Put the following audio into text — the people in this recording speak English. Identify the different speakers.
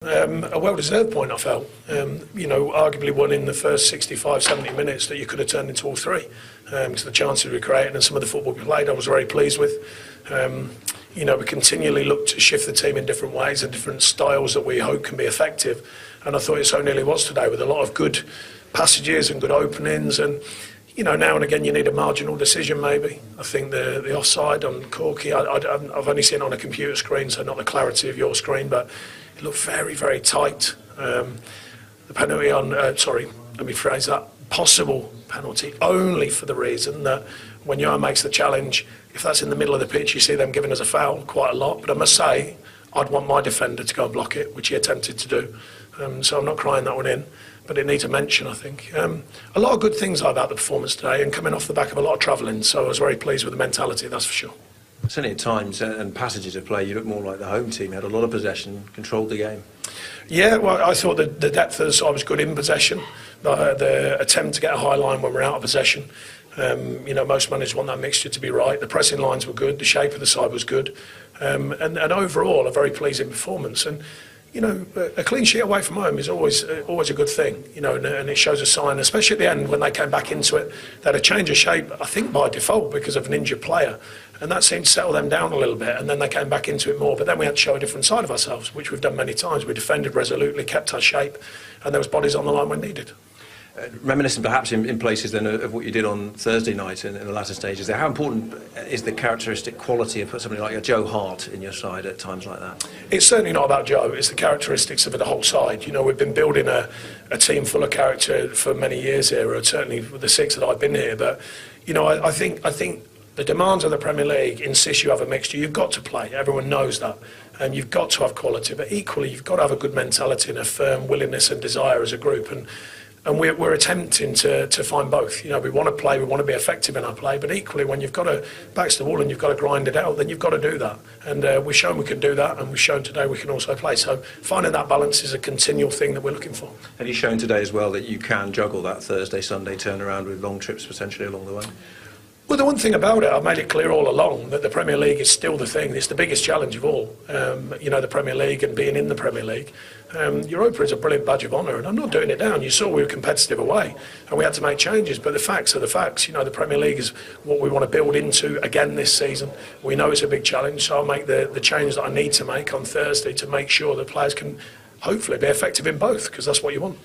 Speaker 1: A well-deserved point, I felt. Arguably one in the first 65, 70 minutes that you could have turned into all three. Because the chances we created and some of the football we played, I was very pleased with. We continually look to shift the team in different ways and different styles that we hope can be effective. And I thought it so nearly was today, with a lot of good passages and good openings. And now and again you need a marginal decision maybe. I think the offside on Corky, I've only seen it on a computer screen, so not the clarity of your screen, but it looked very, very tight. The penalty on, possible penalty only for the reason that when Johan makes the challenge, if that's in the middle of the pitch, you see them giving us a foul quite a lot. But I must say, I'd want my defender to go and block it, which he attempted to do. So I'm not crying that one in, but it needs a mention, I think. A lot of good things about the performance today, and coming off the back of a lot of travelling, so I was very pleased with the mentality, that's for sure.
Speaker 2: Certainly at times and passages of play, you look more like the home team. You had a lot of possession, controlled the game. Yeah,
Speaker 1: well, I thought that the depth of the side was good in possession. The attempt to get a high line when we're out of possession. Most managers want that mixture to be right. The pressing lines were good. The shape of the side was good. And overall, a very pleasing performance. And a clean sheet away from home is always a good thing, and it shows a sign, especially at the end when they came back into it. They had a change of shape, I think by default, because of an injured player, and that seemed to settle them down a little bit, and then they came back into it more. But then we had to show a different side of ourselves, which we've done many times. We defended resolutely, kept our shape, and there was bodies on the line when needed.
Speaker 2: Reminiscent perhaps in places then of what you did on Thursday night in the latter stages there, how important is the characteristic quality of somebody like a Joe Hart in your side at times like that?
Speaker 1: It's certainly not about Joe, it's the characteristics of the whole side. We've been building a team full of character for many years here, or certainly the 6 that I've been here, but I think the demands of the Premier League insist you have a mixture. You've got to play, everyone knows that, and you've got to have quality, but equally you've got to have a good mentality and a firm willingness and desire as a group. And we're attempting to find both. We want to play, we want to be effective in our play, but equally when you've got to back to the wall and you've got to grind it out, then you've got to do that. And we've shown we can do that, and we've shown today we can also play. So finding that balance is a continual thing that we're looking for.
Speaker 2: Have you shown today as well that you can juggle that Thursday, Sunday turnaround with long trips potentially along the way?
Speaker 1: Well, the one thing about it, I've made it clear all along that the Premier League is still the thing. It's the biggest challenge of all. The Premier League and being in the Premier League. Europa is a brilliant badge of honour, and I'm not doing it down. You saw we were competitive away, and we had to make changes. But the facts are the facts. The Premier League is what we want to build into again this season. We know it's a big challenge, so I'll make the change that I need to make on Thursday to make sure that players can hopefully be effective in both, because that's what you want.